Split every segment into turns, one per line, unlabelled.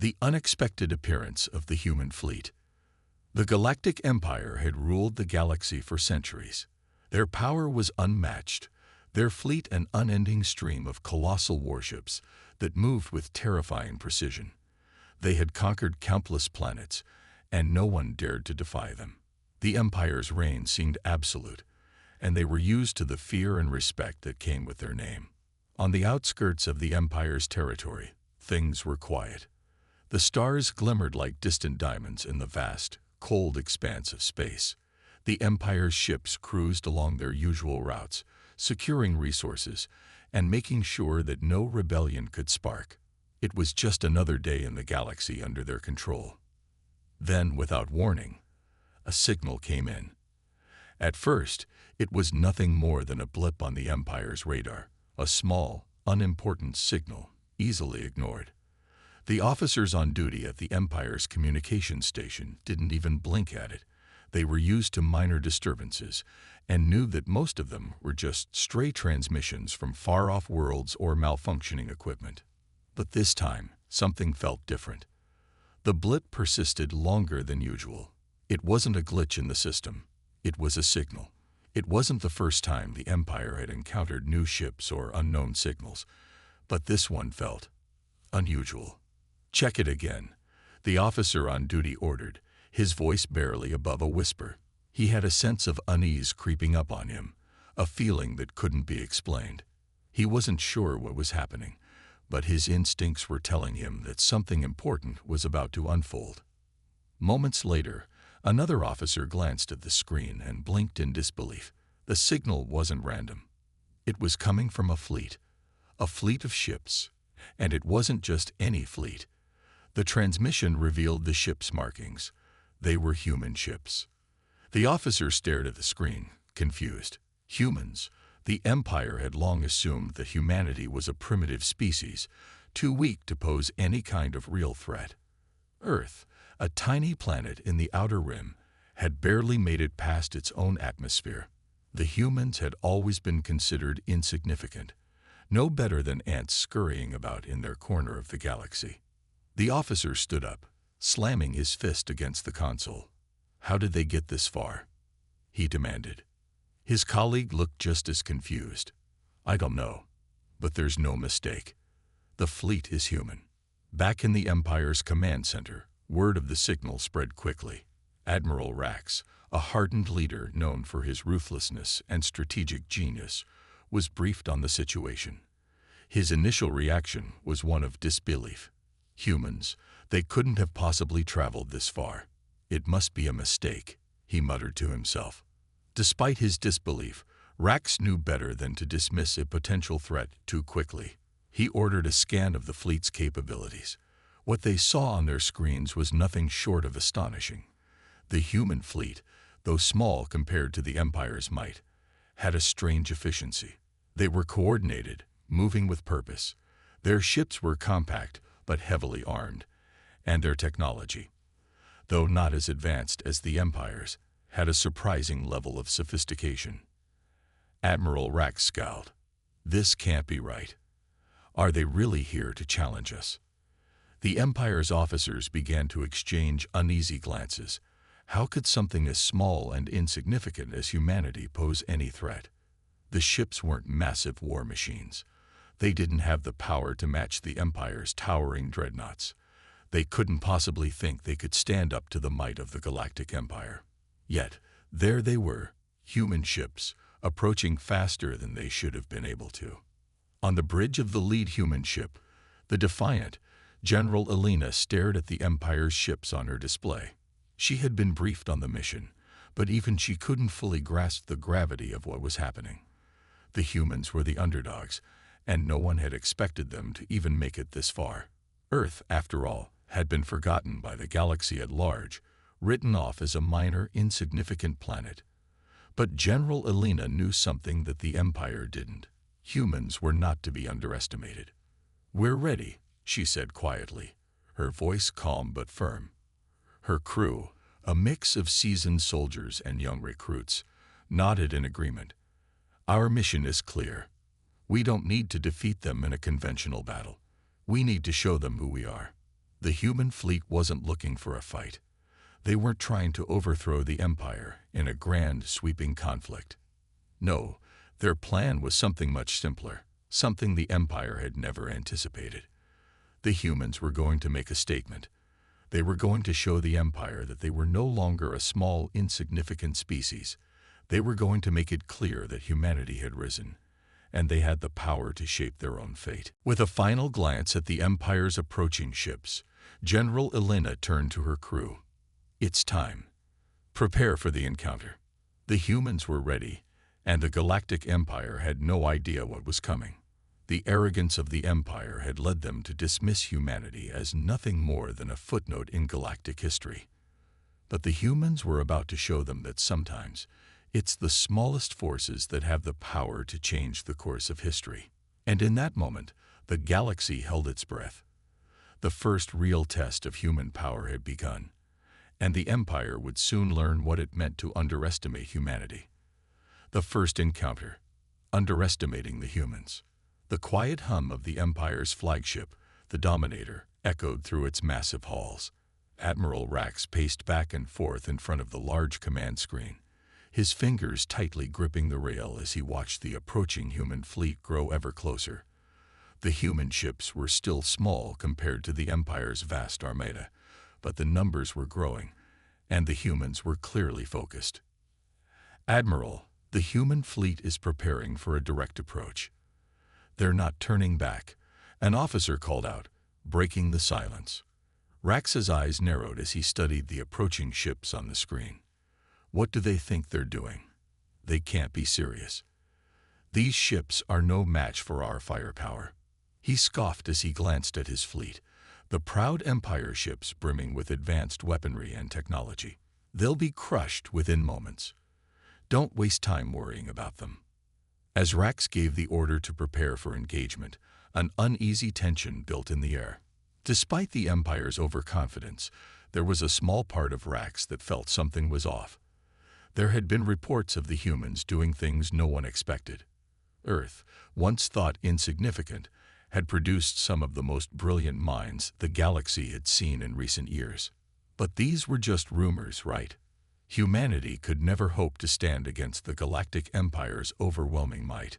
The unexpected appearance of the human fleet. The Galactic Empire had ruled the galaxy for centuries. Their power was unmatched, their fleet an unending stream of colossal warships that moved with terrifying precision. They had conquered countless planets, and no one dared to defy them. The Empire's reign seemed absolute, and they were used to the fear and respect that came with their name. On the outskirts of the Empire's territory, things were quiet. The stars glimmered like distant diamonds in the vast, cold expanse of space. The Empire's ships cruised along their usual routes, securing resources and making sure that no rebellion could spark. It was just another day in the galaxy under their control. Then, without warning, a signal came in. At first, it was nothing more than a blip on the Empire's radar, a small, unimportant signal, easily ignored. The officers on duty at the Empire's communications station didn't even blink at it. They were used to minor disturbances and knew that most of them were just stray transmissions from far-off worlds or malfunctioning equipment. But this time, something felt different. The blip persisted longer than usual. It wasn't a glitch in the system. It was a signal. It wasn't the first time the Empire had encountered new ships or unknown signals, but this one felt unusual. "Check it again," the officer on duty ordered, his voice barely above a whisper. He had a sense of unease creeping up on him, a feeling that couldn't be explained. He wasn't sure what was happening, but his instincts were telling him that something important was about to unfold. Moments later, another officer glanced at the screen and blinked in disbelief. The signal wasn't random. It was coming from a fleet of ships, and it wasn't just any fleet. The transmission revealed the ship's markings. They were human ships. The officer stared at the screen, confused. Humans. The Empire had long assumed that humanity was a primitive species, too weak to pose any kind of real threat. Earth, a tiny planet in the outer rim, had barely made it past its own atmosphere. The humans had always been considered insignificant, no better than ants scurrying about in their corner of the galaxy. The officer stood up, slamming his fist against the console. "How did they get this far?" he demanded. His colleague looked just as confused. "I don't know, but there's no mistake. The fleet is human." Back in the Empire's command center, word of the signal spread quickly. Admiral Rax, a hardened leader known for his ruthlessness and strategic genius, was briefed on the situation. His initial reaction was one of disbelief. Humans, they couldn't have possibly traveled this far. "It must be a mistake," he muttered to himself. Despite his disbelief, Rax knew better than to dismiss a potential threat too quickly. He ordered a scan of the fleet's capabilities. What they saw on their screens was nothing short of astonishing. The human fleet, though small compared to the Empire's might, had a strange efficiency. They were coordinated, moving with purpose. Their ships were compact but heavily armed, and their technology, though not as advanced as the Empire's, had a surprising level of sophistication. Admiral Rax scowled. "This can't be right. Are they really here to challenge us?" The Empire's officers began to exchange uneasy glances. How could something as small and insignificant as humanity pose any threat? The ships weren't massive war machines. They didn't have the power to match the Empire's towering dreadnoughts. They couldn't possibly think they could stand up to the might of the Galactic Empire. Yet, there they were, human ships, approaching faster than they should have been able to. On the bridge of the lead human ship, the Defiant, General Elena stared at the Empire's ships on her display. She had been briefed on the mission, but even she couldn't fully grasp the gravity of what was happening. The humans were the underdogs, and no one had expected them to even make it this far. Earth, after all, had been forgotten by the galaxy at large, written off as a minor, insignificant planet. But General Elena knew something that the Empire didn't. Humans were not to be underestimated. "We're ready," she said quietly, her voice calm but firm. Her crew, a mix of seasoned soldiers and young recruits, nodded in agreement. "Our mission is clear. We don't need to defeat them in a conventional battle. We need to show them who we are." The human fleet wasn't looking for a fight. They weren't trying to overthrow the Empire in a grand, sweeping conflict. No, their plan was something much simpler, something the Empire had never anticipated. The humans were going to make a statement. They were going to show the Empire that they were no longer a small, insignificant species. They were going to make it clear that humanity had risen, and they had the power to shape their own fate. With a final glance at the Empire's approaching ships, General Elena turned to her crew. "It's time. Prepare for the encounter." The humans were ready, and the Galactic Empire had no idea what was coming. The arrogance of the Empire had led them to dismiss humanity as nothing more than a footnote in galactic history. But the humans were about to show them that sometimes it's the smallest forces that have the power to change the course of history. And in that moment, the galaxy held its breath. The first real test of human power had begun, and the Empire would soon learn what it meant to underestimate humanity. The first encounter, underestimating the humans. The quiet hum of the Empire's flagship, the Dominator, echoed through its massive halls. Admiral Rax paced back and forth in front of the large command screen, his fingers tightly gripping the rail as he watched the approaching human fleet grow ever closer. The human ships were still small compared to the Empire's vast armada, but the numbers were growing, and the humans were clearly focused. "Admiral, the human fleet is preparing for a direct approach. They're not turning back," an officer called out, breaking the silence. Rax's eyes narrowed as he studied the approaching ships on the screen. "What do they think they're doing? They can't be serious. These ships are no match for our firepower." He scoffed as he glanced at his fleet, the proud Empire ships brimming with advanced weaponry and technology. "They'll be crushed within moments. Don't waste time worrying about them." As Rax gave the order to prepare for engagement, an uneasy tension built in the air. Despite the Empire's overconfidence, there was a small part of Rax that felt something was off. There had been reports of the humans doing things no one expected. Earth, once thought insignificant, had produced some of the most brilliant minds the galaxy had seen in recent years. But these were just rumors, right? Humanity could never hope to stand against the Galactic Empire's overwhelming might.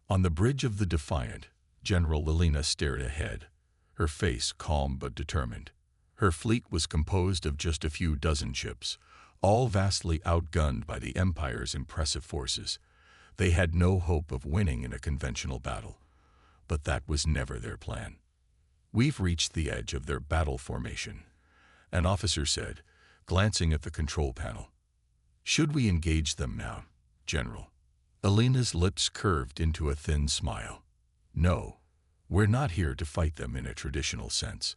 On the bridge of the Defiant, General Elena stared ahead, her face calm but determined. Her fleet was composed of just a few dozen ships, all vastly outgunned by the Empire's impressive forces. They had no hope of winning in a conventional battle, but that was never their plan. "We've reached the edge of their battle formation," an officer said, glancing at the control panel. "Should we engage them now, General?" Elena's lips curved into a thin smile. "No, we're not here to fight them in a traditional sense.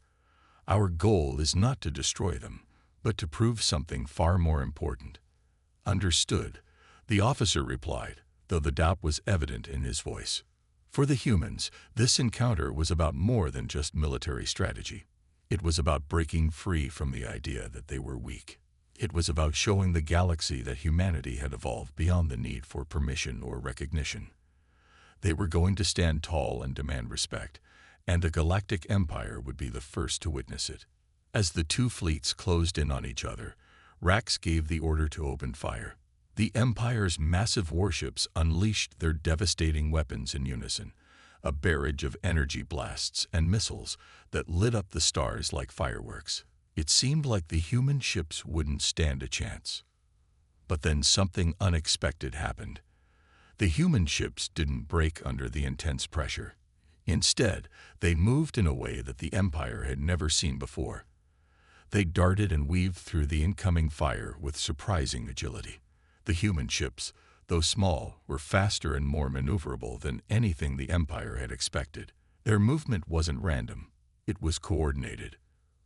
Our goal is not to destroy them, but to prove something far more important." "Understood," the officer replied, though the doubt was evident in his voice. For the humans, this encounter was about more than just military strategy. It was about breaking free from the idea that they were weak. It was about showing the galaxy that humanity had evolved beyond the need for permission or recognition. They were going to stand tall and demand respect, and the Galactic Empire would be the first to witness it. As the two fleets closed in on each other, Rax gave the order to open fire. The Empire's massive warships unleashed their devastating weapons in unison, a barrage of energy blasts and missiles that lit up the stars like fireworks. It seemed like the human ships wouldn't stand a chance. But then something unexpected happened. The human ships didn't break under the intense pressure. Instead, they moved in a way that the Empire had never seen before. They darted and weaved through the incoming fire with surprising agility. The human ships, though small, were faster and more maneuverable than anything the Empire had expected. Their movement wasn't random. It was coordinated.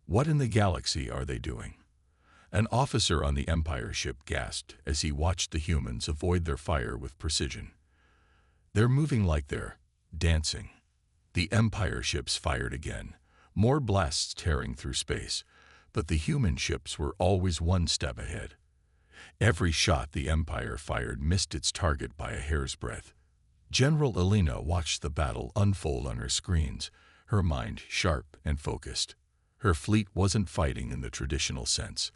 "What in the galaxy are they doing?" An officer on the Empire ship gasped as he watched the humans avoid their fire with precision. "They're moving like they're dancing." The Empire ships fired again, more blasts tearing through space, but the human ships were always one step ahead. Every shot the Empire fired missed its target by a hair's breadth. General Elena watched the battle unfold on her screens, her mind sharp and focused. Her fleet wasn't fighting in the traditional sense.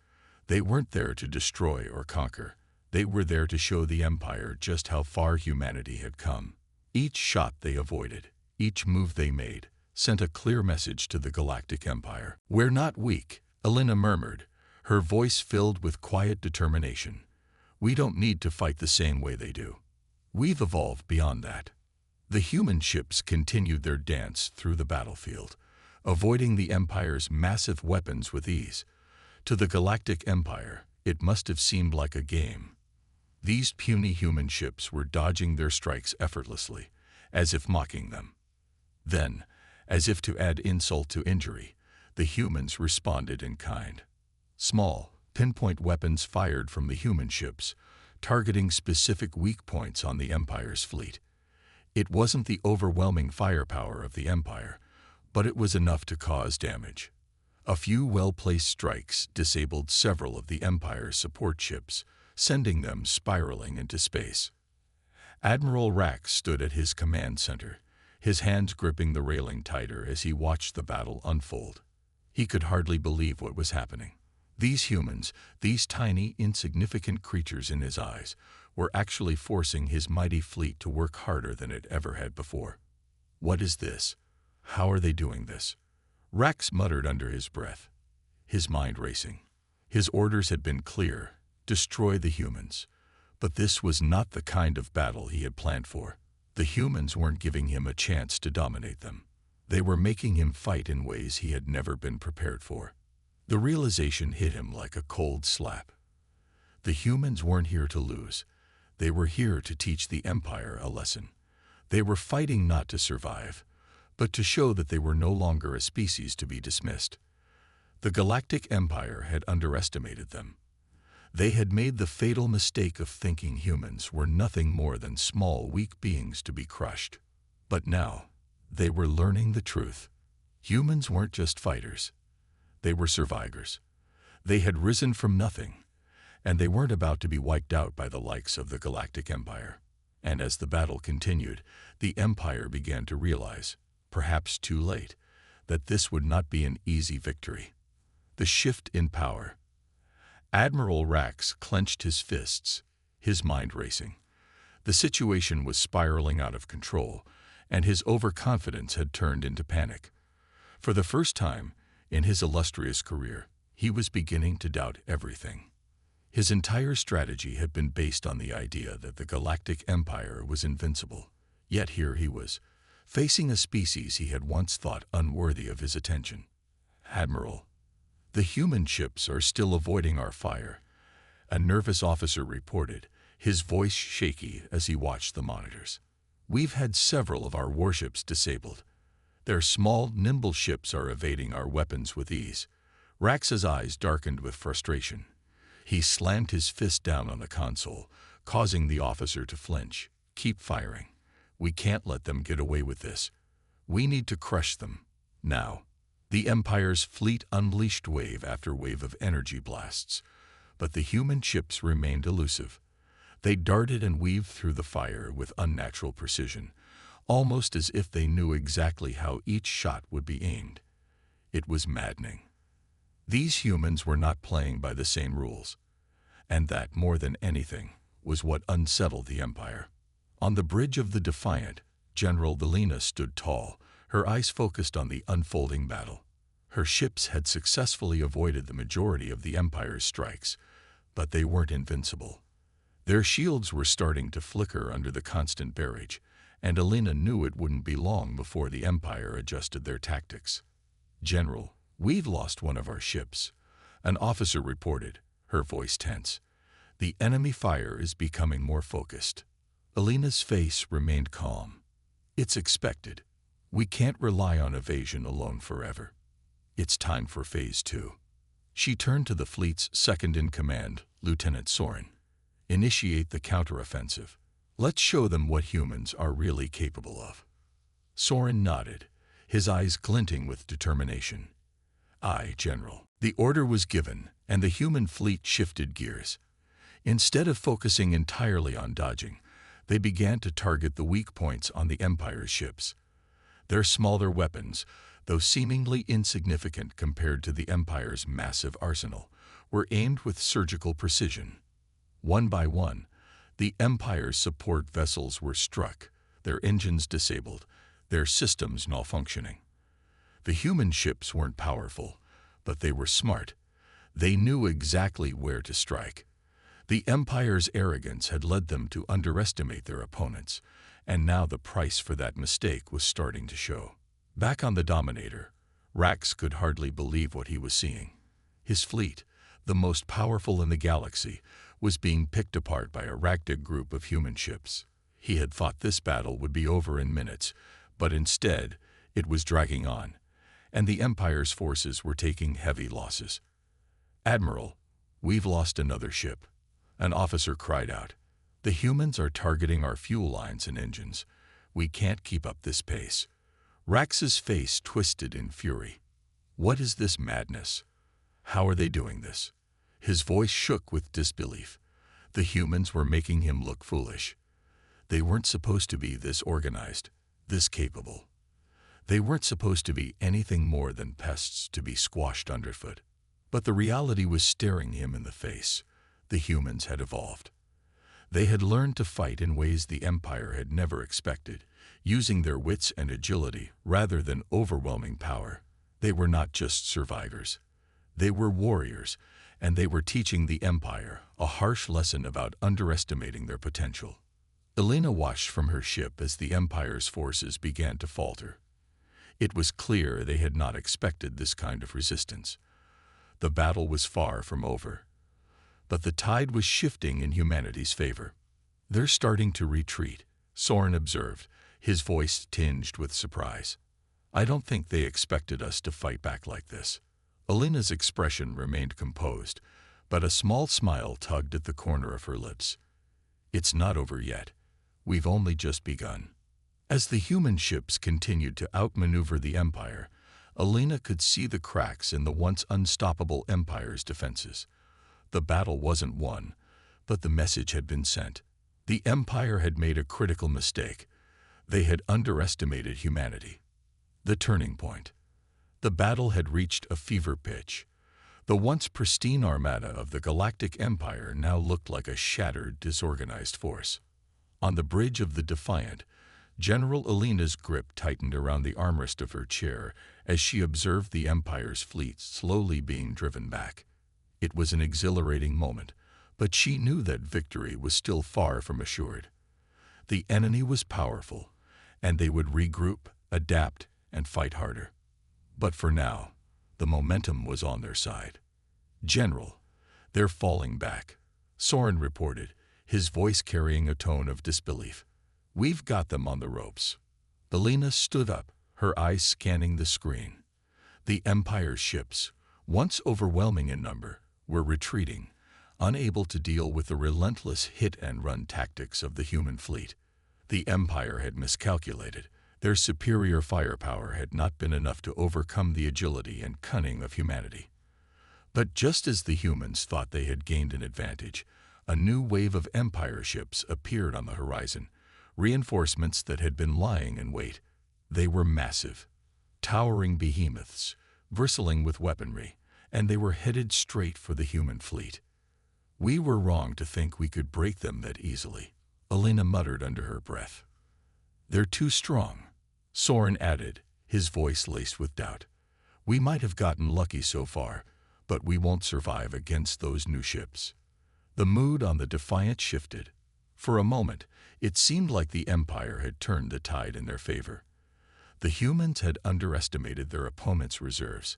They weren't there to destroy or conquer. They were there to show the Empire just how far humanity had come. Each shot they avoided, each move they made, sent a clear message to the Galactic Empire. "We're not weak," Elena murmured, her voice filled with quiet determination. "We don't need to fight the same way they do. We've evolved beyond that." The human ships continued their dance through the battlefield, avoiding the Empire's massive weapons with ease. To the Galactic Empire, it must have seemed like a game. These puny human ships were dodging their strikes effortlessly, as if mocking them. Then, as if to add insult to injury, the humans responded in kind. Small, pinpoint weapons fired from the human ships, targeting specific weak points on the Empire's fleet. It wasn't the overwhelming firepower of the Empire, but it was enough to cause damage. A few well-placed strikes disabled several of the Empire's support ships, sending them spiraling into space. Admiral Rax stood at his command center, his hands gripping the railing tighter as he watched the battle unfold. He could hardly believe what was happening. These humans, these tiny, insignificant creatures in his eyes, were actually forcing his mighty fleet to work harder than it ever had before. "What is this? How are they doing this?" Rax muttered under his breath, his mind racing. His orders had been clear: destroy the humans. But this was not the kind of battle he had planned for. The humans weren't giving him a chance to dominate them. They were making him fight in ways he had never been prepared for. The realization hit him like a cold slap. The humans weren't here to lose. They were here to teach the Empire a lesson. They were fighting not to survive, but to show that they were no longer a species to be dismissed. The Galactic Empire had underestimated them. They had made the fatal mistake of thinking humans were nothing more than small, weak beings to be crushed. But now, they were learning the truth. Humans weren't just fighters. They were survivors. They had risen from nothing, and they weren't about to be wiped out by the likes of the Galactic Empire. And as the battle continued, the Empire began to realize, perhaps too late, that this would not be an easy victory. The shift in power. Admiral Rax clenched his fists, his mind racing. The situation was spiraling out of control, and his overconfidence had turned into panic. For the first time in his illustrious career, he was beginning to doubt everything. His entire strategy had been based on the idea that the Galactic Empire was invincible. Yet here he was, facing a species he had once thought unworthy of his attention. "Admiral, the human ships are still avoiding our fire," a nervous officer reported, his voice shaky as he watched the monitors. "We've had several of our warships disabled. Their small, nimble ships are evading our weapons with ease." Rax's eyes darkened with frustration. He slammed his fist down on the console, causing the officer to flinch. "Keep firing. We can't let them get away with this. We need to crush them, now." The Empire's fleet unleashed wave after wave of energy blasts, but the human ships remained elusive. They darted and weaved through the fire with unnatural precision, almost as if they knew exactly how each shot would be aimed. It was maddening. These humans were not playing by the same rules, and that, more than anything, was what unsettled the Empire. On the bridge of the Defiant, General Elena stood tall, her eyes focused on the unfolding battle. Her ships had successfully avoided the majority of the Empire's strikes, but they weren't invincible. Their shields were starting to flicker under the constant barrage, and Elena knew it wouldn't be long before the Empire adjusted their tactics. "General, we've lost one of our ships," an officer reported, her voice tense. "The enemy fire is becoming more focused." Elena's face remained calm. "It's expected. We can't rely on evasion alone forever. It's time for Phase 2. She turned to the fleet's second-in-command, Lieutenant Soren. "Initiate the counteroffensive. Let's show them what humans are really capable of." Soren nodded, his eyes glinting with determination. "Aye, General." The order was given, and the human fleet shifted gears. Instead of focusing entirely on dodging, they began to target the weak points on the Empire's ships. Their smaller weapons, though seemingly insignificant compared to the Empire's massive arsenal, were aimed with surgical precision. One by one, the Empire's support vessels were struck, their engines disabled, their systems malfunctioning. The human ships weren't powerful, but they were smart. They knew exactly where to strike. The Empire's arrogance had led them to underestimate their opponents, and now the price for that mistake was starting to show. Back on the Dominator, Rax could hardly believe what he was seeing. His fleet, the most powerful in the galaxy, was being picked apart by a ragtag group of human ships. He had thought this battle would be over in minutes, but instead, it was dragging on, and the Empire's forces were taking heavy losses. "Admiral, we've lost another ship," an officer cried out. "The humans are targeting our fuel lines and engines. We can't keep up this pace." Rax's face twisted in fury. What is this madness? How are they doing this? His voice shook with disbelief. The humans were making him look foolish. They weren't supposed to be this organized, this capable. They weren't supposed to be anything more than pests to be squashed underfoot. But the reality was staring him in the face. The humans had evolved. They had learned to fight in ways the Empire had never expected, using their wits and agility rather than overwhelming power. They were not just survivors. They were warriors, and they were teaching the Empire a harsh lesson about underestimating their potential. Elena watched from her ship as the Empire's forces began to falter. It was clear they had not expected this kind of resistance. The battle was far from over. But the tide was shifting in humanity's favor. "They're starting to retreat," Soren observed, his voice tinged with surprise. "I don't think they expected us to fight back like this." Elena's expression remained composed, but a small smile tugged at the corner of her lips. "It's not over yet. We've only just begun." As the human ships continued to outmaneuver the Empire, Elena could see the cracks in the once unstoppable Empire's defenses. The battle wasn't won, but the message had been sent. The Empire had made a critical mistake. They had underestimated humanity. The turning point. The battle had reached a fever pitch. The once pristine armada of the Galactic Empire now looked like a shattered, disorganized force. On the bridge of the Defiant, General Elena's grip tightened around the armrest of her chair as she observed the Empire's fleet slowly being driven back. It was an exhilarating moment, but she knew that victory was still far from assured. The enemy was powerful, and they would regroup, adapt, and fight harder. But for now, the momentum was on their side. "General, they're falling back," Soren reported, his voice carrying a tone of disbelief. "We've got them on the ropes." Elena stood up, her eyes scanning the screen. The Empire's ships, once overwhelming in number, were retreating, unable to deal with the relentless hit-and-run tactics of the human fleet. The Empire had miscalculated. Their superior firepower had not been enough to overcome the agility and cunning of humanity. But just as the humans thought they had gained an advantage, a new wave of Empire ships appeared on the horizon, reinforcements that had been lying in wait. They were massive, towering behemoths, bristling with weaponry, and they were headed straight for the human fleet. "We were wrong to think we could break them that easily," Elena muttered under her breath. "They're too strong," Soren added, his voice laced with doubt. "We might have gotten lucky so far, but we won't survive against those new ships." The mood on the Defiant shifted. For a moment, it seemed like the Empire had turned the tide in their favor. The humans had underestimated their opponent's reserves.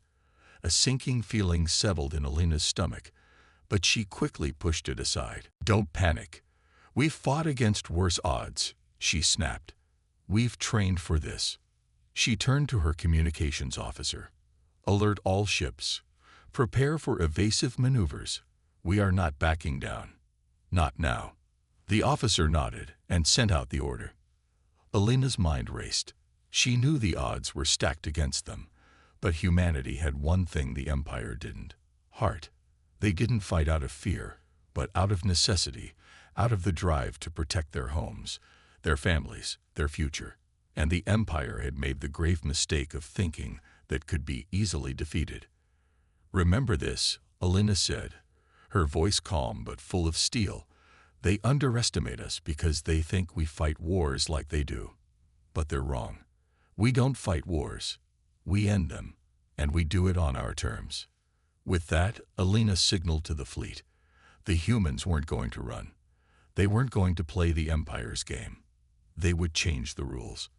A sinking feeling settled in Elena's stomach, but she quickly pushed it aside. "Don't panic. We've fought against worse odds," she snapped. "We've trained for this." She turned to her communications officer. "Alert all ships. Prepare for evasive maneuvers. We are not backing down. Not now." The officer nodded and sent out the order. Elena's mind raced. She knew the odds were stacked against them, but humanity had one thing the Empire didn't: heart. They didn't fight out of fear, but out of necessity, out of the drive to protect their homes, their families, their future. And the Empire had made the grave mistake of thinking that could be easily defeated. "Remember this," Alina said, her voice calm but full of steel. "They underestimate us because they think we fight wars like they do. But they're wrong. We don't fight wars. We end them, and we do it on our terms." With that, Alina signaled to the fleet. The humans weren't going to run. They weren't going to play the Empire's game. They would change the rules.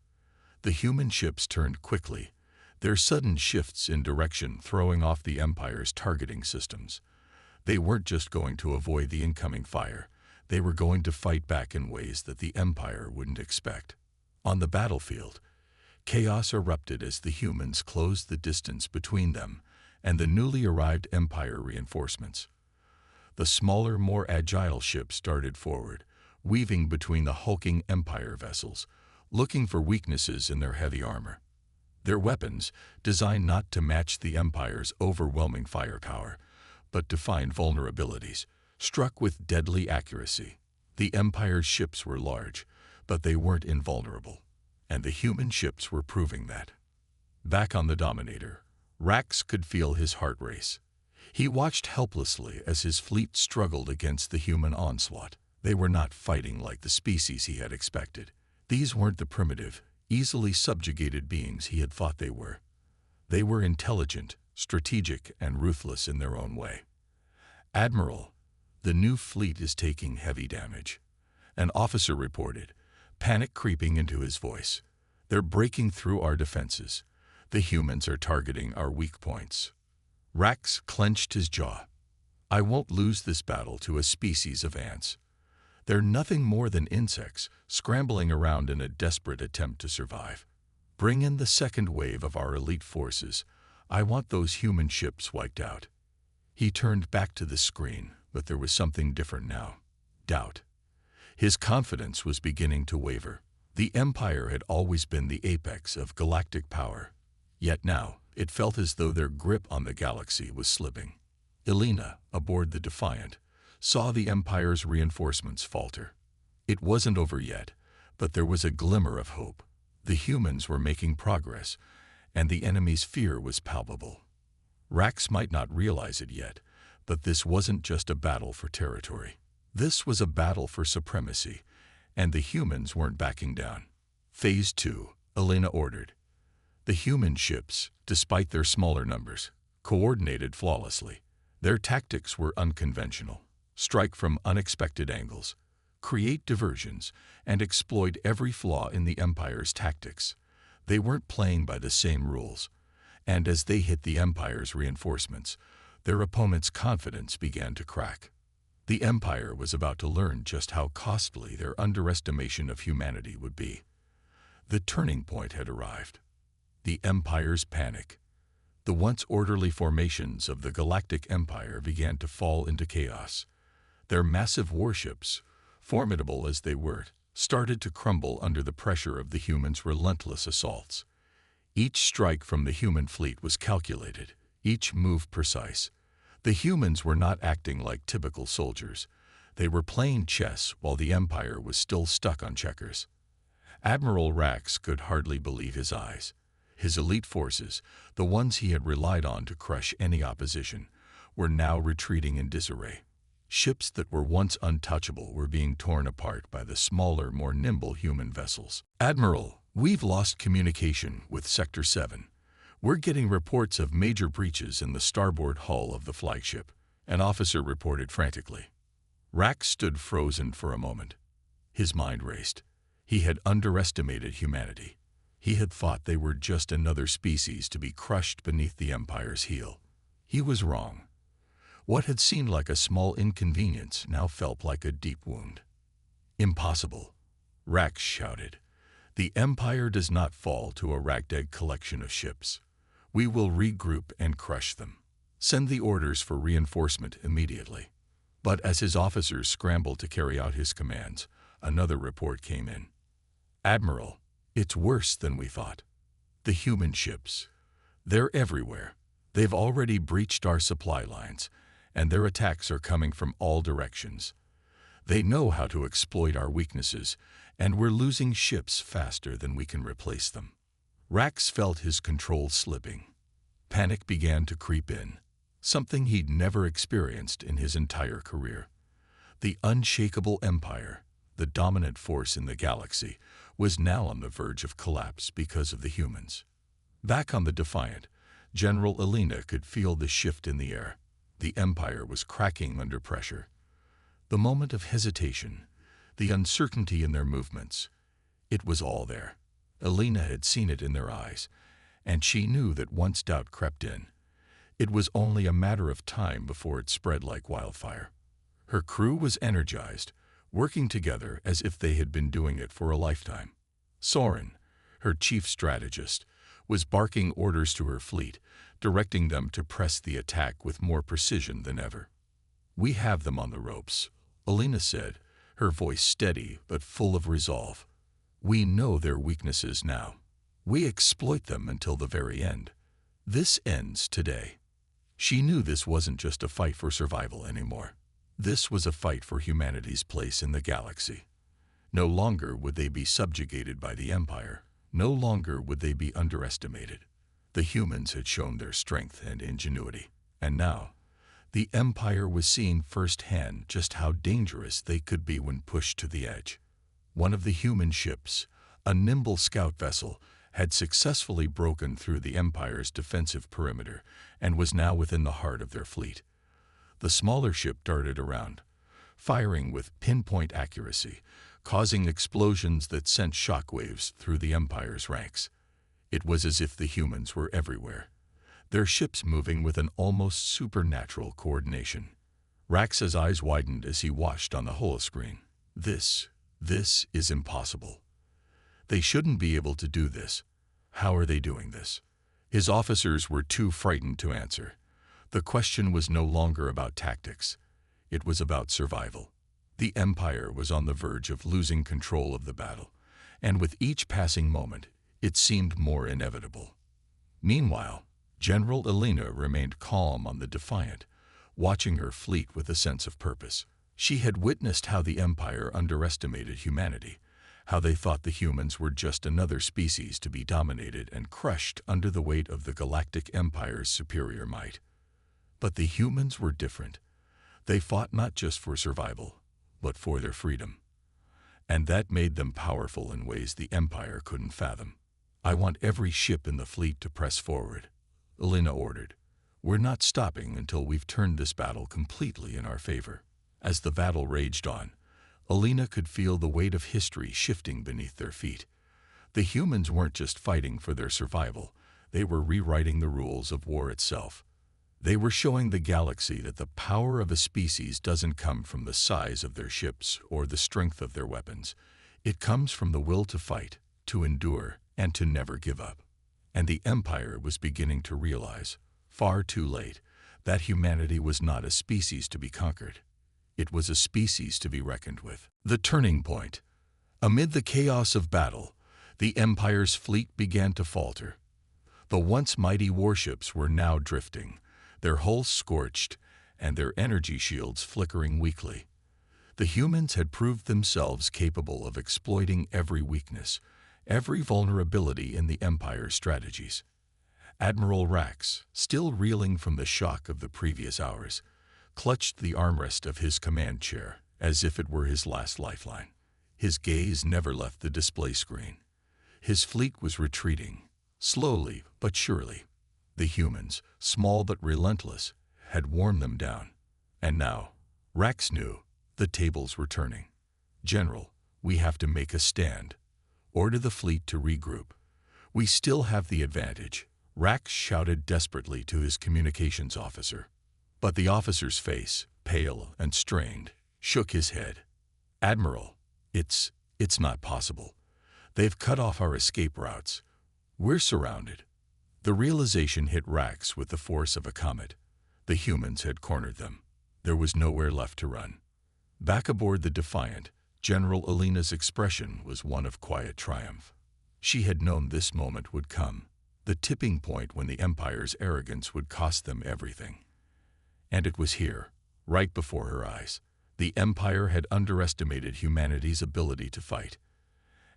The human ships turned quickly, their sudden shifts in direction throwing off the Empire's targeting systems. They weren't just going to avoid the incoming fire. They were going to fight back in ways that the Empire wouldn't expect. On the battlefield, chaos erupted as the humans closed the distance between them and the newly arrived Empire reinforcements. The smaller, more agile ships darted forward, weaving between the hulking Empire vessels, looking for weaknesses in their heavy armor. Their weapons, designed not to match the Empire's overwhelming firepower, but to find vulnerabilities, struck with deadly accuracy. The Empire's ships were large, but they weren't invulnerable, and the human ships were proving that. Back on the Dominator, Rax could feel his heart race. He watched helplessly as his fleet struggled against the human onslaught. They were not fighting like the species he had expected. These weren't the primitive, easily subjugated beings he had thought they were. They were intelligent, strategic, and ruthless in their own way. "Admiral, the new fleet is taking heavy damage," an officer reported, panic creeping into his voice. "They're breaking through our defenses. The humans are targeting our weak points." Rax clenched his jaw. "I won't lose this battle to a species of ants. They're nothing more than insects, scrambling around in a desperate attempt to survive. Bring in the second wave of our elite forces. I want those human ships wiped out." He turned back to the screen, but there was something different now. Doubt. His confidence was beginning to waver. The Empire had always been the apex of galactic power. Yet now, it felt as though their grip on the galaxy was slipping. Alina, aboard the Defiant, saw the Empire's reinforcements falter. It wasn't over yet, but there was a glimmer of hope. The humans were making progress, and the enemy's fear was palpable. Rax might not realize it yet, but this wasn't just a battle for territory. This was a battle for supremacy, and the humans weren't backing down. "Phase 2, Alina ordered. The human ships, despite their smaller numbers, coordinated flawlessly. Their tactics were unconventional. Strike from unexpected angles, create diversions, and exploit every flaw in the Empire's tactics. They weren't playing by the same rules, and as they hit the Empire's reinforcements, their opponent's confidence began to crack. The Empire was about to learn just how costly their underestimation of humanity would be. The turning point had arrived. The Empire's panic. The once orderly formations of the Galactic Empire began to fall into chaos. Their massive warships, formidable as they were, started to crumble under the pressure of the humans' relentless assaults. Each strike from the human fleet was calculated, each move precise. The humans were not acting like typical soldiers. They were playing chess while the Empire was still stuck on checkers. Admiral Rax could hardly believe his eyes. His elite forces, the ones he had relied on to crush any opposition, were now retreating in disarray. Ships that were once untouchable were being torn apart by the smaller, more nimble human vessels. "Admiral, we've lost communication with Sector 7. We're getting reports of major breaches in the starboard hull of the flagship," an officer reported frantically. Rax stood frozen for a moment. His mind raced. He had underestimated humanity. He had thought they were just another species to be crushed beneath the Empire's heel. He was wrong. What had seemed like a small inconvenience now felt like a deep wound. "Impossible," Rax shouted. "The Empire does not fall to a ragtag collection of ships. We will regroup and crush them. Send the orders for reinforcement immediately." But as his officers scrambled to carry out his commands, another report came in. "Admiral, it's worse than we thought. The human ships, they're everywhere. They've already breached our supply lines, and their attacks are coming from all directions. They know how to exploit our weaknesses, and we're losing ships faster than we can replace them." Rax felt his control slipping. Panic began to creep in, something he'd never experienced in his entire career. The unshakable empire, the dominant force in the galaxy, was now on the verge of collapse because of the humans. Back on the Defiant, General Elena could feel the shift in the air. The empire was cracking under pressure. The moment of hesitation, the uncertainty in their movements, it was all there. Elena had seen it in their eyes, and she knew that once doubt crept in, it was only a matter of time before it spread like wildfire. Her crew was energized, working together as if they had been doing it for a lifetime. Soren, her chief strategist, was barking orders to her fleet, directing them to press the attack with more precision than ever. "We have them on the ropes," Elena said, her voice steady but full of resolve. "We know their weaknesses now. We exploit them until the very end. This ends today." She knew this wasn't just a fight for survival anymore. This was a fight for humanity's place in the galaxy. No longer would they be subjugated by the Empire. No longer would they be underestimated. The humans had shown their strength and ingenuity, and now the Empire was seeing firsthand just how dangerous they could be when pushed to the edge. One of the human ships, a nimble scout vessel, had successfully broken through the Empire's defensive perimeter and was now within the heart of their fleet. The smaller ship darted around, firing with pinpoint accuracy, causing explosions that sent shockwaves through the Empire's ranks. It was as if the humans were everywhere, their ships moving with an almost supernatural coordination. Rax's eyes widened as he watched on the holoscreen. This is impossible. They shouldn't be able to do this. How are they doing this? His officers were too frightened to answer. The question was no longer about tactics. It was about survival. The Empire was on the verge of losing control of the battle, and with each passing moment, it seemed more inevitable. Meanwhile, General Elena remained calm on the Defiant, watching her fleet with a sense of purpose. She had witnessed how the Empire underestimated humanity, how they thought the humans were just another species to be dominated and crushed under the weight of the Galactic Empire's superior might. But the humans were different. They fought not just for survival, but for their freedom. And that made them powerful in ways the Empire couldn't fathom. "I want every ship in the fleet to press forward," Elena ordered. "We're not stopping until we've turned this battle completely in our favor." As the battle raged on, Elena could feel the weight of history shifting beneath their feet. The humans weren't just fighting for their survival, they were rewriting the rules of war itself. They were showing the galaxy that the power of a species doesn't come from the size of their ships or the strength of their weapons. It comes from the will to fight, to endure, and to never give up. And the Empire was beginning to realize, far too late, that humanity was not a species to be conquered. It was a species to be reckoned with. The turning point. Amid the chaos of battle, the Empire's fleet began to falter. The once mighty warships were now drifting, their hulls scorched and their energy shields flickering weakly. The humans had proved themselves capable of exploiting every weakness, every vulnerability in the Empire's strategies. Admiral Rax, still reeling from the shock of the previous hours, clutched the armrest of his command chair as if it were his last lifeline. His gaze never left the display screen. His fleet was retreating, slowly but surely. The humans, small but relentless, had worn them down. And now, Rax knew, the tables were turning. "General, we have to make a stand. Order the fleet to regroup. We still have the advantage," Rax shouted desperately to his communications officer. But the officer's face, pale and strained, shook his head. "Admiral, it's not possible. They've cut off our escape routes. We're surrounded." The realization hit Rax with the force of a comet. The humans had cornered them. There was nowhere left to run. Back aboard the Defiant, General Elena's expression was one of quiet triumph. She had known this moment would come, the tipping point when the Empire's arrogance would cost them everything. And it was here, right before her eyes. The Empire had underestimated humanity's ability to fight,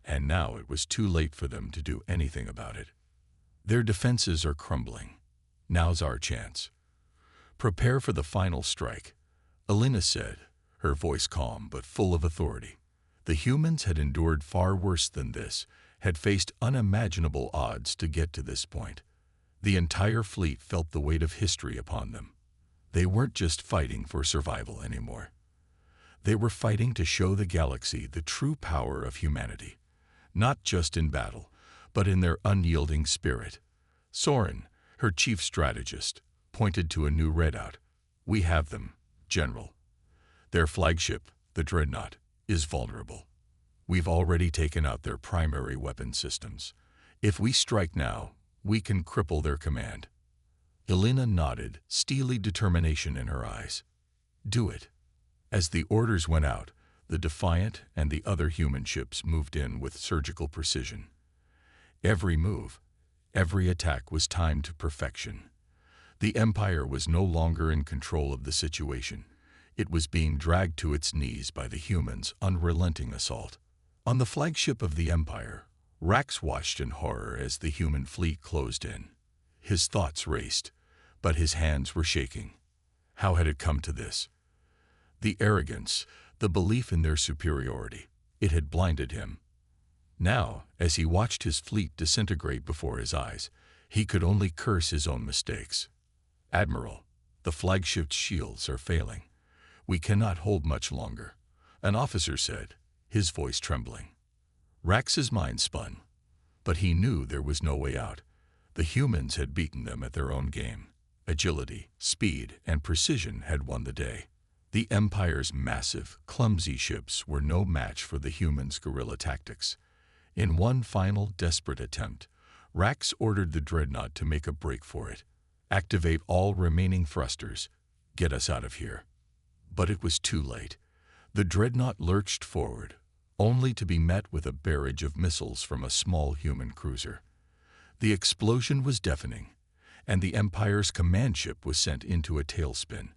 and now it was too late for them to do anything about it. Their defenses are crumbling. Now's our chance. Prepare for the final strike, Alina said, her voice calm but full of authority. The humans had endured far worse than this, had faced unimaginable odds to get to this point. The entire fleet felt the weight of history upon them. They weren't just fighting for survival anymore. They were fighting to show the galaxy the true power of humanity, not just in battle, but in their unyielding spirit. Soren, her chief strategist, pointed to a new readout. We have them, General. Their flagship, the Dreadnought, is vulnerable. We've already taken out their primary weapon systems. If we strike now, we can cripple their command. Alina nodded, steely determination in her eyes. Do it. As the orders went out, the Defiant and the other human ships moved in with surgical precision. Every move, every attack was timed to perfection. The Empire was no longer in control of the situation. It was being dragged to its knees by the humans' unrelenting assault. On the flagship of the Empire, Rax watched in horror as the human fleet closed in. His thoughts raced, but his hands were shaking. How had it come to this? The arrogance, the belief in their superiority, it had blinded him. Now, as he watched his fleet disintegrate before his eyes, he could only curse his own mistakes. Admiral, the flagship's shields are failing. We cannot hold much longer, an officer said, his voice trembling. Rax's mind spun, but he knew there was no way out. The humans had beaten them at their own game. Agility, speed, and precision had won the day. The Empire's massive, clumsy ships were no match for the humans' guerrilla tactics. In one final, desperate attempt, Rax ordered the Dreadnought to make a break for it. Activate all remaining thrusters. Get us out of here. But it was too late. The Dreadnought lurched forward, only to be met with a barrage of missiles from a small human cruiser. The explosion was deafening, and the Empire's command ship was sent into a tailspin,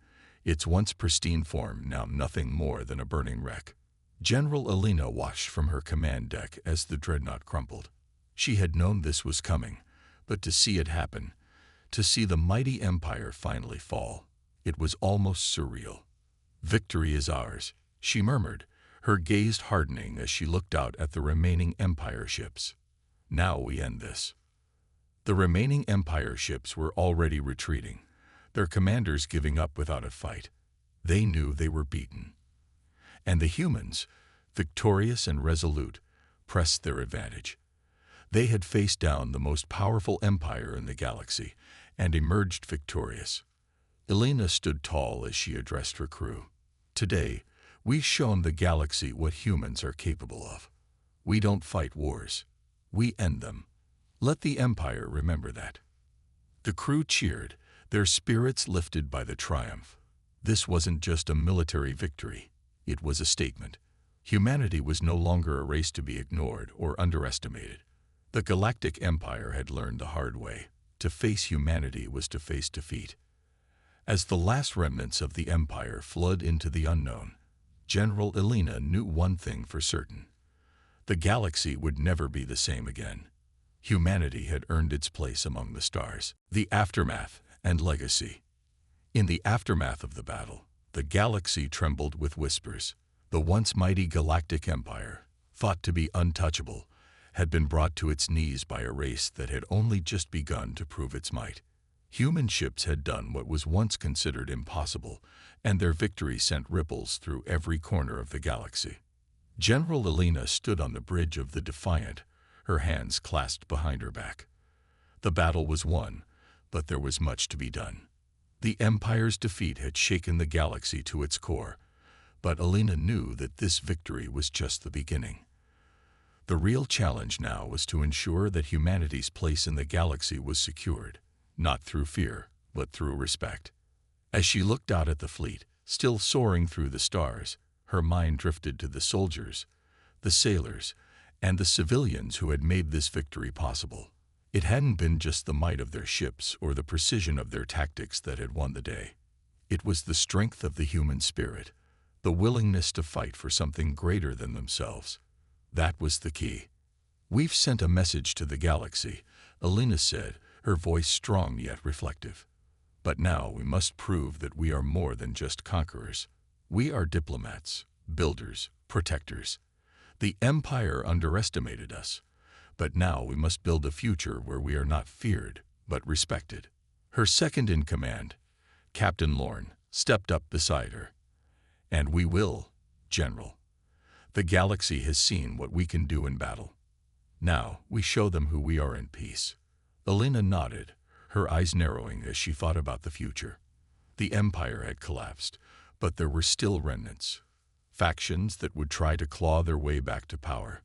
its once pristine form now nothing more than a burning wreck. General Alina watched from her command deck as the Dreadnought crumpled. She had known this was coming, but to see it happen, to see the mighty Empire finally fall, it was almost surreal. Victory is ours, she murmured, her gaze hardening as she looked out at the remaining Empire ships. Now we end this. The remaining Empire ships were already retreating, their commanders giving up without a fight. They knew they were beaten. And the humans, victorious and resolute, pressed their advantage. They had faced down the most powerful empire in the galaxy and emerged victorious. Alina stood tall as she addressed her crew. Today, we've shown the galaxy what humans are capable of. We don't fight wars. We end them. Let the Empire remember that. The crew cheered, their spirits lifted by the triumph. This wasn't just a military victory. It was a statement. Humanity was no longer a race to be ignored or underestimated. The Galactic Empire had learned the hard way. To face humanity was to face defeat. As the last remnants of the Empire flooded into the unknown, General Alina knew one thing for certain. The galaxy would never be the same again. Humanity had earned its place among the stars. The aftermath and legacy. In the aftermath of the battle, the galaxy trembled with whispers. The once mighty Galactic Empire, thought to be untouchable, had been brought to its knees by a race that had only just begun to prove its might. Human ships had done what was once considered impossible, and their victory sent ripples through every corner of the galaxy. General Alina stood on the bridge of the Defiant, her hands clasped behind her back. The battle was won, but there was much to be done. The Empire's defeat had shaken the galaxy to its core, but Alina knew that this victory was just the beginning. The real challenge now was to ensure that humanity's place in the galaxy was secured, not through fear, but through respect. As she looked out at the fleet, still soaring through the stars, her mind drifted to the soldiers, the sailors, and the civilians who had made this victory possible. It hadn't been just the might of their ships or the precision of their tactics that had won the day. It was the strength of the human spirit, the willingness to fight for something greater than themselves. That was the key. We've sent a message to the galaxy, Alina said, her voice strong yet reflective. But now we must prove that we are more than just conquerors. We are diplomats, builders, protectors. The Empire underestimated us, but now we must build a future where we are not feared, but respected. Her second-in-command, Captain Lorne, stepped up beside her. And we will, General. The galaxy has seen what we can do in battle. Now we show them who we are in peace. Elena nodded, her eyes narrowing as she thought about the future. The Empire had collapsed, but there were still remnants, factions that would try to claw their way back to power.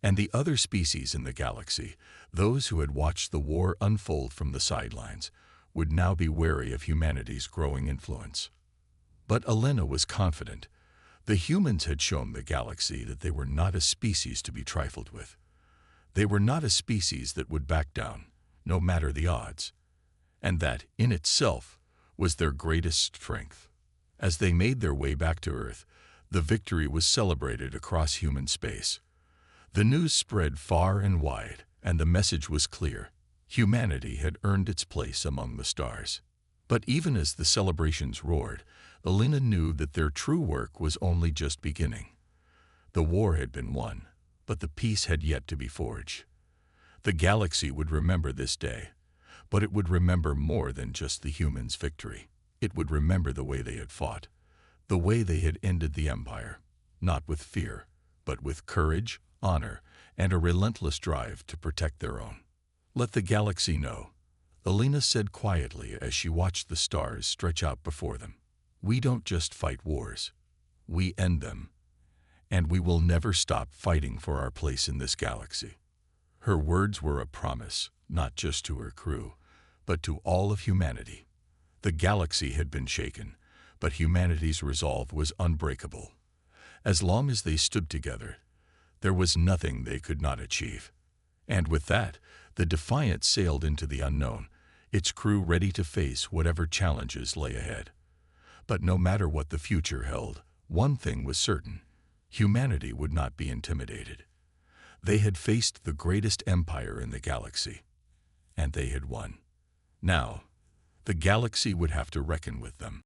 And the other species in the galaxy, those who had watched the war unfold from the sidelines, would now be wary of humanity's growing influence. But Elena was confident. The humans had shown the galaxy that they were not a species to be trifled with. They were not a species that would back down, no matter the odds. And that, in itself, was their greatest strength. As they made their way back to Earth, the victory was celebrated across human space. The news spread far and wide, and the message was clear. Humanity had earned its place among the stars. But even as the celebrations roared, Elena knew that their true work was only just beginning. The war had been won, but the peace had yet to be forged. The galaxy would remember this day, but it would remember more than just the humans' victory. It would remember the way they had fought, the way they had ended the Empire, not with fear, but with courage, honor, and a relentless drive to protect their own. Let the galaxy know, Elena said quietly as she watched the stars stretch out before them. We don't just fight wars, we end them, and we will never stop fighting for our place in this galaxy. Her words were a promise, not just to her crew, but to all of humanity. The galaxy had been shaken, but humanity's resolve was unbreakable. As long as they stood together, there was nothing they could not achieve. And with that, the Defiant sailed into the unknown, its crew ready to face whatever challenges lay ahead. But no matter what the future held, one thing was certain: humanity would not be intimidated. They had faced the greatest empire in the galaxy, and they had won. Now, the galaxy would have to reckon with them.